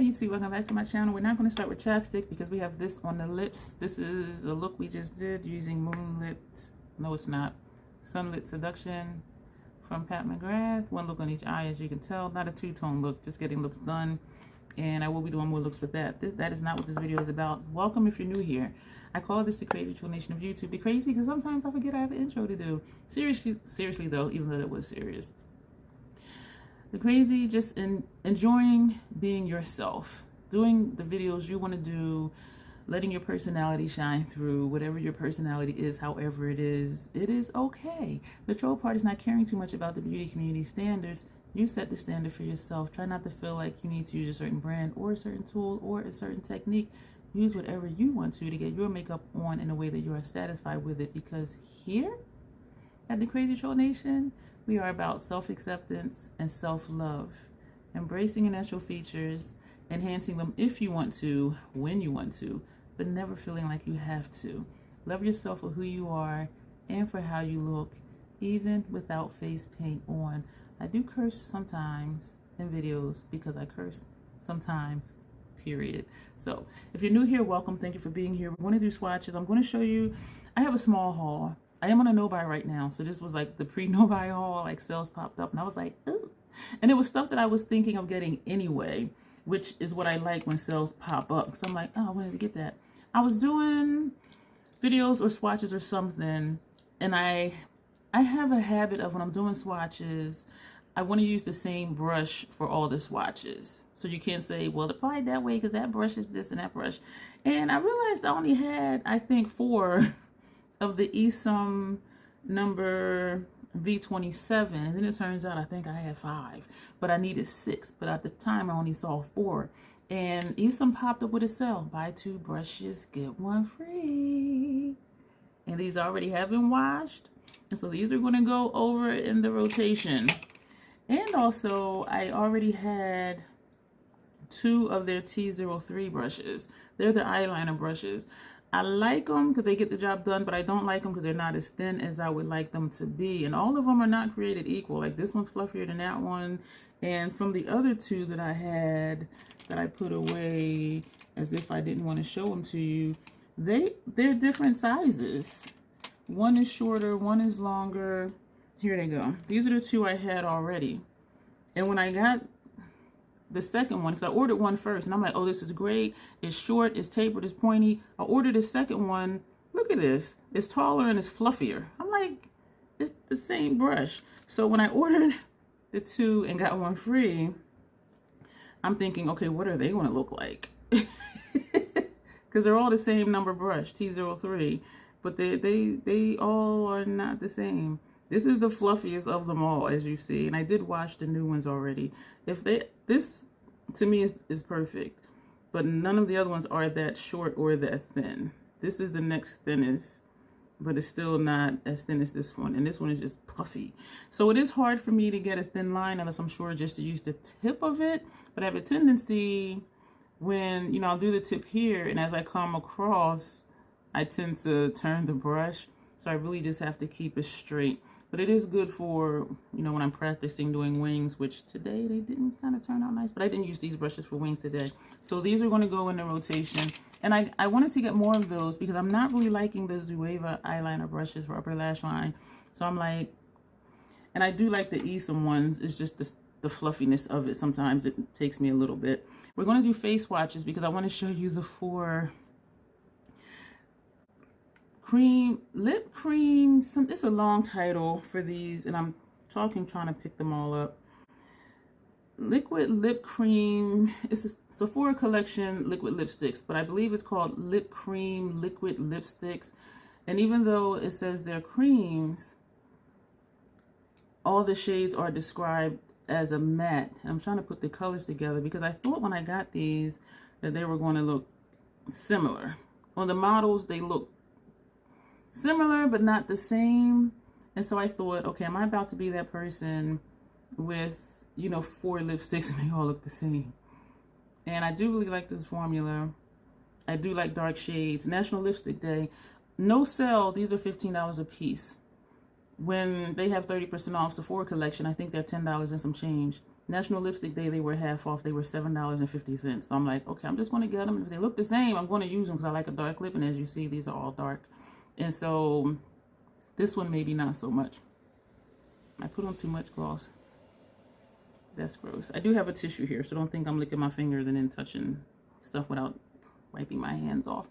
Hey YouTube, welcome back to my channel. We're not going to start with chapstick because we have this on the lips. This is a look we just did using Moonlit, no it's not, Sunlit Seduction from Pat McGrath. One look on each eye, as you can tell. Not a two-tone look, just getting looks done. And I will be doing more looks with that. That is not what this video is about. Welcome if you're new here. I call this the crazy nation of YouTube. Be crazy because sometimes I forget I have an intro to do. Seriously though, even though it was serious. The crazy, just enjoying being yourself, doing the videos you want to do, letting your personality shine through, whatever your personality is, however it is okay. The troll part is not caring too much about the beauty community standards. You set the standard for yourself. Try not to feel like you need to use a certain brand or a certain tool or a certain technique. Use whatever you want to get your makeup on in a way that you are satisfied with it, because here at the Crazy Troll Nation, we are about self-acceptance and self-love, embracing your natural features, enhancing them if you want to, when you want to, but never feeling like you have to. Love yourself for who you are and for how you look, even without face paint on. I do curse sometimes in videos because I curse sometimes, period. So if you're new here, welcome. Thank you for being here. We're going to do swatches. I'm going to show you, I have a small haul. I am on a no-buy right now, so this was like the pre-no-buy haul, like sales popped up, and I was like, ooh. And it was stuff that I was thinking of getting anyway, which is what I like when sales pop up. So I'm like, oh, I wanted to get that. I was doing videos or swatches or something, and I have a habit of when I'm doing swatches, I want to use the same brush for all the swatches. So you can't say, well, apply it that way because that brush is this and that brush. And I realized I only had, I think, 4 of the Esum number V27, and then it turns out I think I had 5, but I needed 6. But at the time I only saw 4, and Esum popped up with a sale: buy 2 brushes, get 1 free. And these already have been washed, and so these are going to go over in the rotation. And also I already had 2 of their T03 brushes. They're the eyeliner brushes. I like them because they get the job done, but I don't like them because they're not as thin as I would like them to be. And all of them are not created equal. Like this one's fluffier than that one. And from the other 2 that I had that I put away as if I didn't want to show them to you, they're different sizes. One is shorter, one is longer. Here they go. These are the 2 I had already. And when I got the second one, because I ordered one first, and I'm like, oh, this is great. It's short, it's tapered, it's pointy. I ordered the second one. Look at this. It's taller and it's fluffier. I'm like, it's the same brush. So when I ordered the 2 and got 1 free, I'm thinking, okay, what are they going to look like? Because they're all the same number brush, T03, but they all are not the same. This is the fluffiest of them all, as you see, and I did wash the new ones already. This to me is perfect, but none of the other ones are that short or that thin. This is the next thinnest, but it's still not as thin as this one, and this one is just puffy. So it is hard for me to get a thin line unless I'm sure just to use the tip of it, but I have a tendency when, you know, I'll do the tip here, and as I come across, I tend to turn the brush, so I really just have to keep it straight. But it is good for, you know, when I'm practicing doing wings, which today they didn't kind of turn out nice, but I didn't use these brushes for wings today. So these are going to go in the rotation. And I wanted to get more of those because I'm not really liking the Zoeva eyeliner brushes for upper lash line. So I'm like, and I do like the Esum ones. It's just the fluffiness of it. Sometimes it takes me a little bit. We're going to do face swatches because I want to show you the 4 lip cream. It's a long title for these, and I'm trying to pick them all up. Liquid lip cream. It's a Sephora collection liquid lipsticks, but I believe it's called lip cream liquid lipsticks. And even though it says they're creams, all the shades are described as a matte. I'm trying to put the colors together because I thought when I got these that they were going to look similar. On the models, they look similar but not the same, and so I thought, okay, am I about to be that person with, you know, 4 lipsticks and they all look the same? And I do really like this formula. I do like dark shades. National Lipstick Day, no sale, these are $15 a piece. When they have 30% off Sephora collection, I think they're $10 and some change. National Lipstick Day, they were half off. They were $7.50. So I'm like, okay, I'm just going to get them. If they look the same, I'm going to use them because I like a dark lip. And as you see, these are all dark. And so this one, maybe not so much. I put on too much gloss. That's gross. I do have a tissue here, so don't think I'm licking my fingers and then touching stuff without wiping my hands off.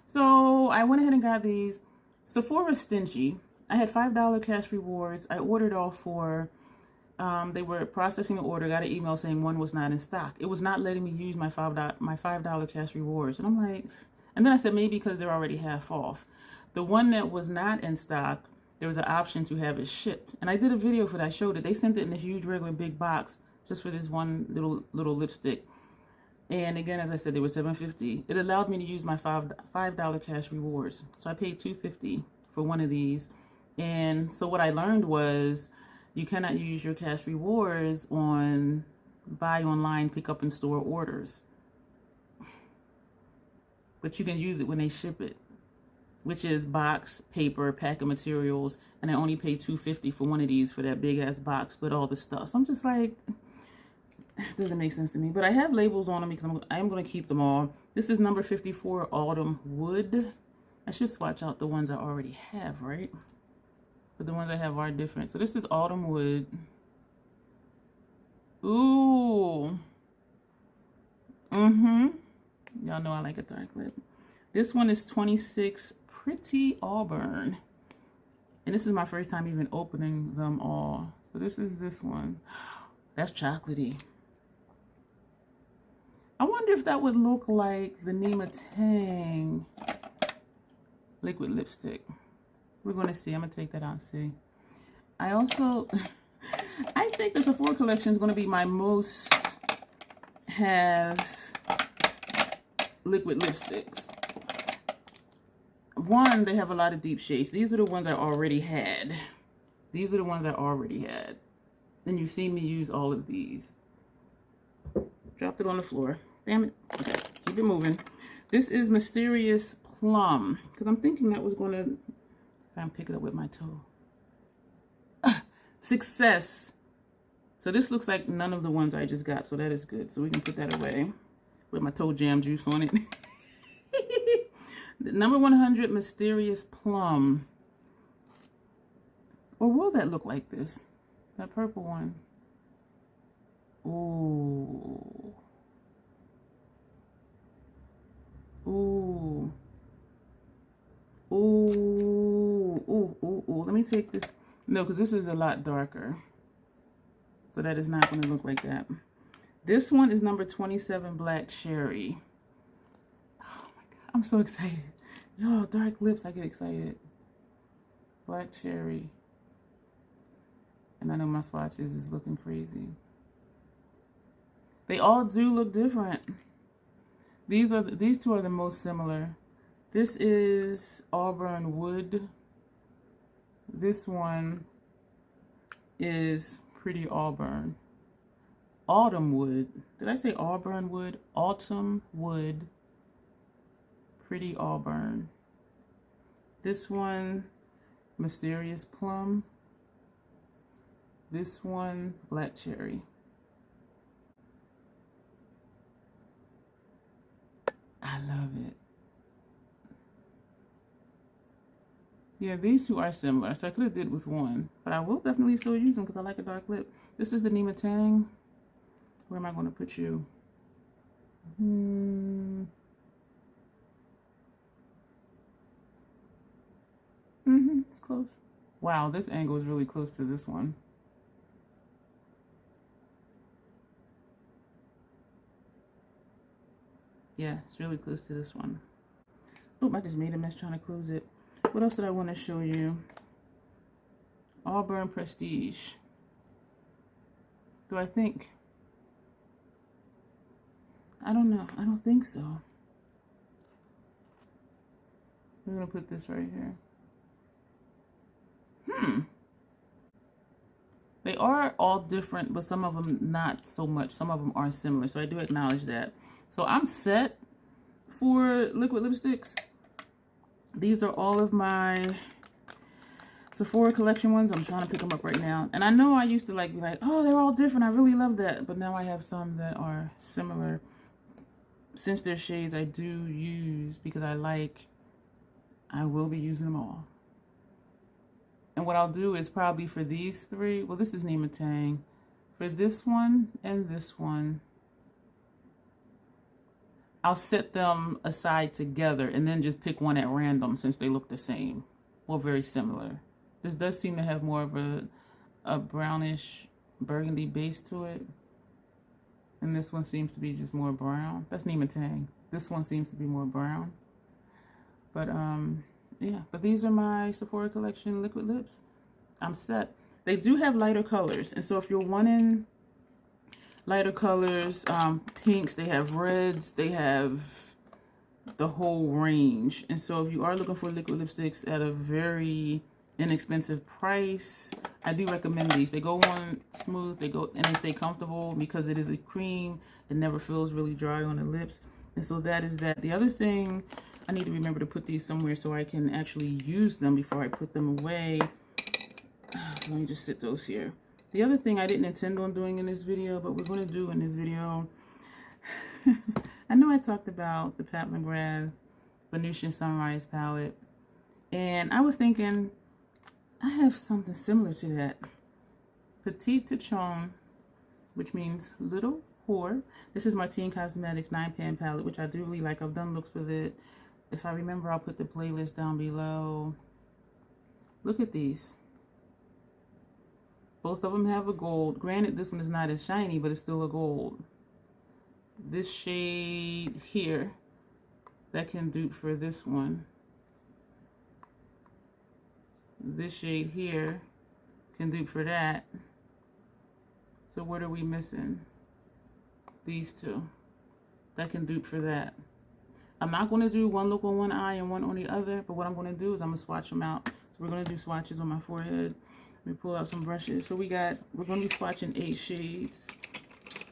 So I went ahead and got these. Sephora stingy. I had $5 cash rewards. I ordered all four. They were processing the order. Got an email saying one was not in stock. It was not letting me use my $5 cash rewards. And I'm like, and then I said maybe because they're already half off. The one that was not in stock, there was an option to have it shipped. And I did a video for that. I showed it. They sent it in a huge regular big box just for this one little lipstick. And again, as I said, they were $7.50. It allowed me to use my $5 cash rewards. So I paid $2.50 for one of these. And so what I learned was you cannot use your cash rewards on buy online, pick up in store orders. But you can use it when they ship it, which is box, paper, pack of materials. And I only paid $2.50 for one of these for that big ass box with all the stuff. So I'm just like, it doesn't make sense to me. But I have labels on them because I am going to keep them all. This is number 54, Autumn Wood. I should swatch out the ones I already have, right? But the ones I have are different. So this is Autumn Wood. Ooh. Y'all know I like a dark lip. This one is 26 Pretty Auburn. And this is my first time even opening them all. So this is this one. That's chocolatey. I wonder if that would look like the Nema Tang liquid lipstick. We're going to see. I'm going to take that out and see. I also, I think the Sephora collection is going to be my most have liquid lipsticks. One, they have a lot of deep shades. These are the ones I already had. These are the ones I already had. And you've seen me use all of these. Dropped it on the floor. Damn it. Okay, keep it moving. This is Mysterious Plum. Because I'm thinking that was going to... I'm picking it up with my toe. Success. So this looks like none of the ones I just got. So that is good. So we can put that away. With my toe jam juice on it. The number 100 Mysterious Plum. Or will that look like this? That purple one. Ooh. Ooh. Ooh. Ooh. Ooh. Ooh. Let me take this. No, because this is a lot darker. So that is not going to look like that. This one is number 27 Black Cherry. Oh my God. I'm so excited. Yo, dark lips. I get excited. Black Cherry. And I know my swatches is looking crazy. They all do look different. These two are the most similar. This is Auburn Wood. This one is Pretty Auburn. Autumn Wood. Did I say Auburn Wood? Autumn Wood. Pretty Auburn. This one, Mysterious Plum. This one, Black Cherry. I love it. Yeah, these two are similar, so I could have did with one, but I will definitely still use them because I like a dark lip. This is the Nema Tang. Where am I going to put you? It's close. Wow, this angle is really close to this one. Yeah, it's really close to this one. Oh, I just made a mess trying to close it. What else did I want to show you? Auburn Prestige. Do I think? I don't know. I don't think so. We're going to put this right here. They are all different, but some of them not so much. Some of them are similar, so I do acknowledge that. So I'm set for liquid lipsticks. These are all of my Sephora collection ones. I'm trying to pick them up right now. And I know I used to like be like, oh, they're all different. I really love that. But now I have some that are similar. Since they're shades I do use because I will be using them all. And what I'll do is probably for these three, well, this is Nima Tang. For this one and this one, I'll set them aside together and then just pick one at random since they look the same. Well, very similar. This does seem to have more of a brownish burgundy base to it. And this one seems to be just more brown. That's Nima Tang. This one seems to be more brown. But, yeah. But these are my Sephora collection liquid lips. I'm set. They do have lighter colors. And so if you're wanting lighter colors, pinks, they have reds, they have the whole range. And so if you are looking for liquid lipsticks at a very inexpensive price, I do recommend these. They go on smooth, they go and they stay comfortable because it is a cream. It never feels really dry on the lips. And so that is that. The other thing, I need to remember to put these somewhere so I can actually use them before I put them away. So let me just sit those here. The other thing I didn't intend on doing in this video, but we're going to do in this video, I know I talked about the Pat McGrath Venusian Sunrise palette, and I was thinking I have something similar to that. Petite Tchoin, which means little whore. This is Martine Cosmetics 9-pan palette, which I do really like. I've done looks with it. If I remember, I'll put the playlist down below. Look at these. Both of them have a gold. Granted, this one is not as shiny, but it's still a gold. This shade here, that can dupe for this one. This shade here can dupe for that. So what are we missing? These two. That can dupe for that. I'm not going to do one look on one eye and one on the other, but what I'm going to do is I'm going to swatch them out. So we're going to do swatches on my forehead. Let me pull out some brushes. So we're going to be swatching 8 shades.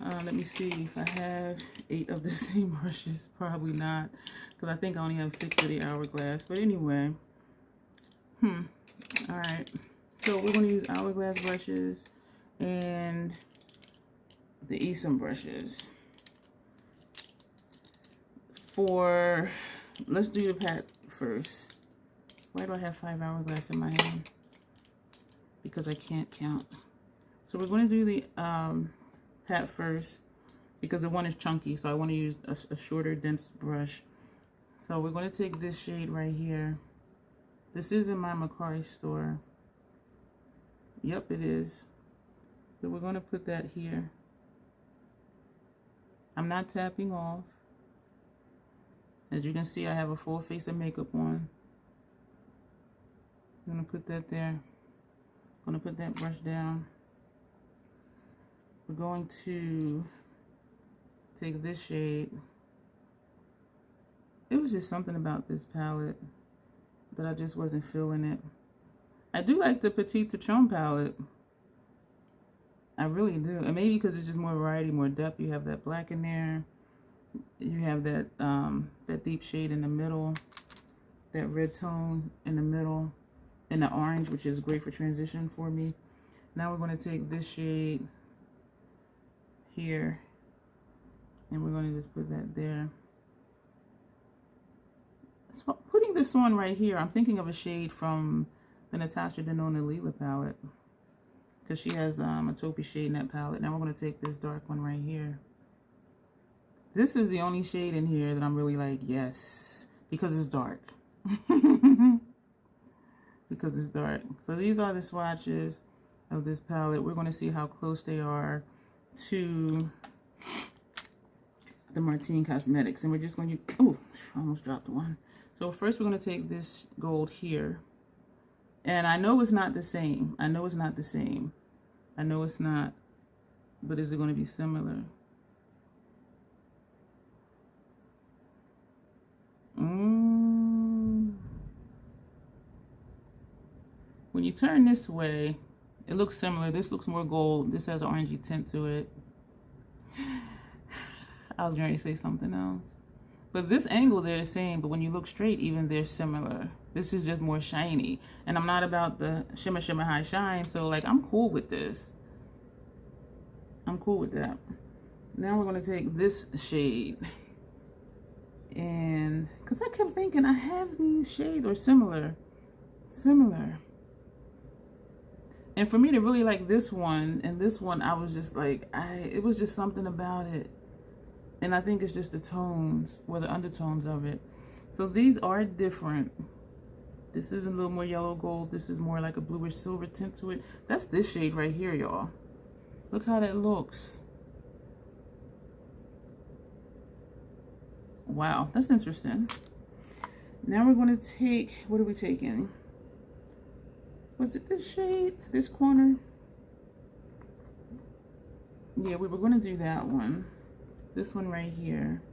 Let me see if I have 8 of the same brushes. Probably not, because I think I only have 6 of the Hourglass. But anyway, all right. So we're going to use Hourglass brushes and the Esum brushes. Let's do the Pat first. Why do I have 5 Hourglass in my hand? Because I can't count. So we're going to do the Pat first because the one is chunky, so I want to use a shorter, dense brush. So we're going to take this shade right here. This is in my McGrath store. Yep, it is. So we're going to put that here. I'm not tapping off. As you can see, I have a full face of makeup on. I'm going to put that there. I'm going to put that brush down. We're going to take this shade. It was just something about this palette that I just wasn't feeling it. I do like the Petite Tchoin palette. I really do. And maybe because it's just more variety, more depth. You have that black in there. You have that that deep shade in the middle. That red tone in the middle. And the orange, which is great for transition for me. Now we're going to take this shade here. And we're going to just put that there. So putting this on right here, I'm thinking of a shade from the Natasha Denona Lila palette. Because she has a taupey shade in that palette. Now we're going to take this dark one right here. This is the only shade in here that I'm really like, yes. Because it's dark. Because it's dark. So these are the swatches of this palette. We're going to see how close they are to the Martine Cosmetics. And we're just going to... Oh, I almost dropped one. So first we're going to take this gold here. And I know it's not the same. I know it's not the same. I know it's not. But is it going to be similar? When you turn this way, it looks similar. This looks more gold. This has an orangey tint to it. I was going to say something else. But this angle, they're the same, but when you look straight, even they're similar. This is just more shiny. And I'm not about the shimmer, shimmer, high shine, so like I'm cool with this. I'm cool with that. Now we're gonna take this shade. And, cause I kept thinking I have these shades or similar. And for me to really like this one and this one, I was just like, it was just something about it. And I think it's just the tones or the undertones of it. So these are different. This is a little more yellow gold. This is more like a bluish silver tint to it. That's this shade right here, y'all. Look how that looks. Wow, that's interesting. Now we're going to take, what are we taking? Was it this shade? This corner? Yeah, we were going to do that one. This one right here.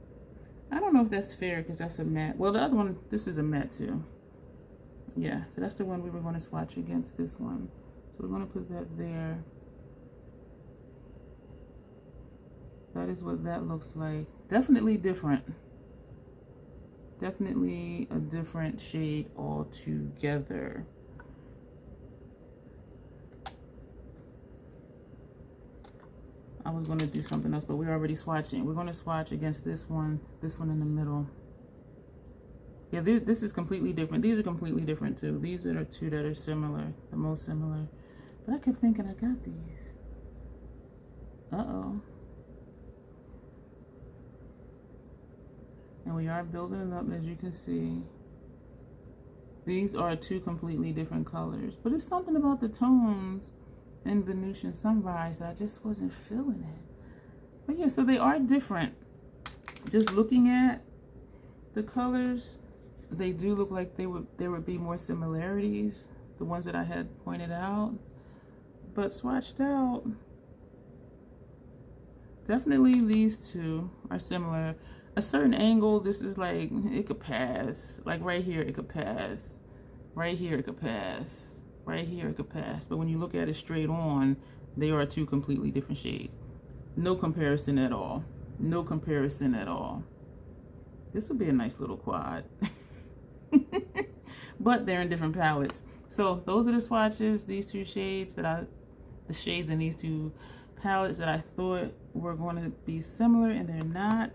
I don't know if that's fair because that's a matte. Well, the other one, this is a matte too. Yeah, so that's the one we were going to swatch against this one. So we're going to put that there. That is what that looks like. Definitely different. Definitely a different shade altogether. I was going to do something else, but we're already swatching. We're going to swatch against this one in the middle. Yeah, this is completely different. These are completely different too. These are the two that are similar, the most similar. But I kept thinking I got these. Uh-oh. And we are building it up, as you can see. These are two completely different colors. But it's something about the tones in Venusian Sunrise that I just wasn't feeling it. But yeah, so they are different. Just looking at the colors, they do look like there would be more similarities, the ones that I had pointed out. But swatched out, definitely these two are similar. A certain angle, this is like, it could pass. Like right here, it could pass. Right here, it could pass. Right here, it could pass. But when you look at it straight on, they are two completely different shades. No comparison at all. No comparison at all. This would be a nice little quad. But they're in different palettes. So those are the swatches, these two shades the shades in these two palettes that I thought were going to be similar, and they're not.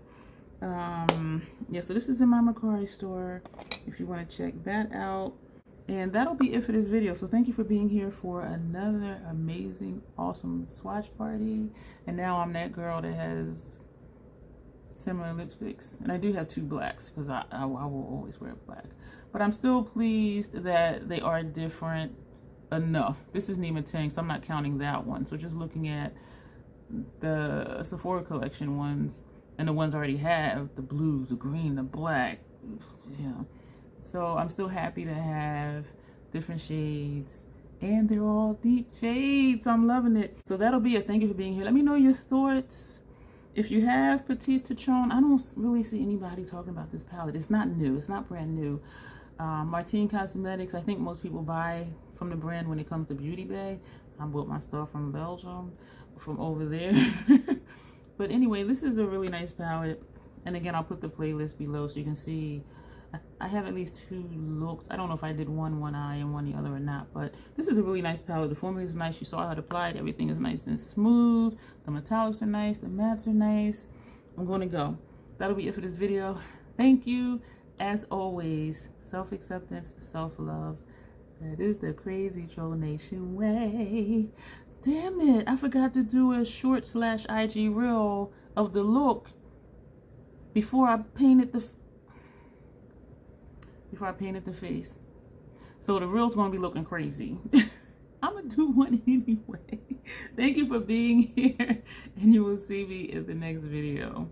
Yeah, so this is in my McGrath store if you want to check that out. And that'll be it for this video. So thank you for being here for another amazing, awesome swatch party. And now I'm that girl that has similar lipsticks. And I do have two blacks because I will always wear black. But I'm still pleased that they are different enough. This isn't even 10, so I'm not counting that one. So just looking at the Sephora collection ones, and the ones I already have, the blue, the green, the black, yeah. So I'm still happy to have different shades, and they're all deep shades. I'm loving it. So that'll be it. Thank you for being here. Let me know your thoughts. If you have Petite Tchoin, I don't really see anybody talking about this palette. It's not new. It's not brand new. Martine Cosmetics, I think most people buy from the brand when it comes to Beauty Bay. I bought my stuff from Belgium, from over there. But anyway, this is a really nice palette. And again, I'll put the playlist below so you can see. I have at least two looks. I don't know if I did one eye and one the other or not. But this is a really nice palette. The formula is nice. You saw how it applied. Everything is nice and smooth. The metallics are nice. The mattes are nice. I'm going to go. That'll be it for this video. Thank you. As always, self-acceptance, self-love. That is the crazy troll nation way. Damn it, I forgot to do a short / IG reel of the look before I painted the face. So the reel's gonna be looking crazy. I'm gonna do one anyway. Thank you for being here, and you will see me in the next video.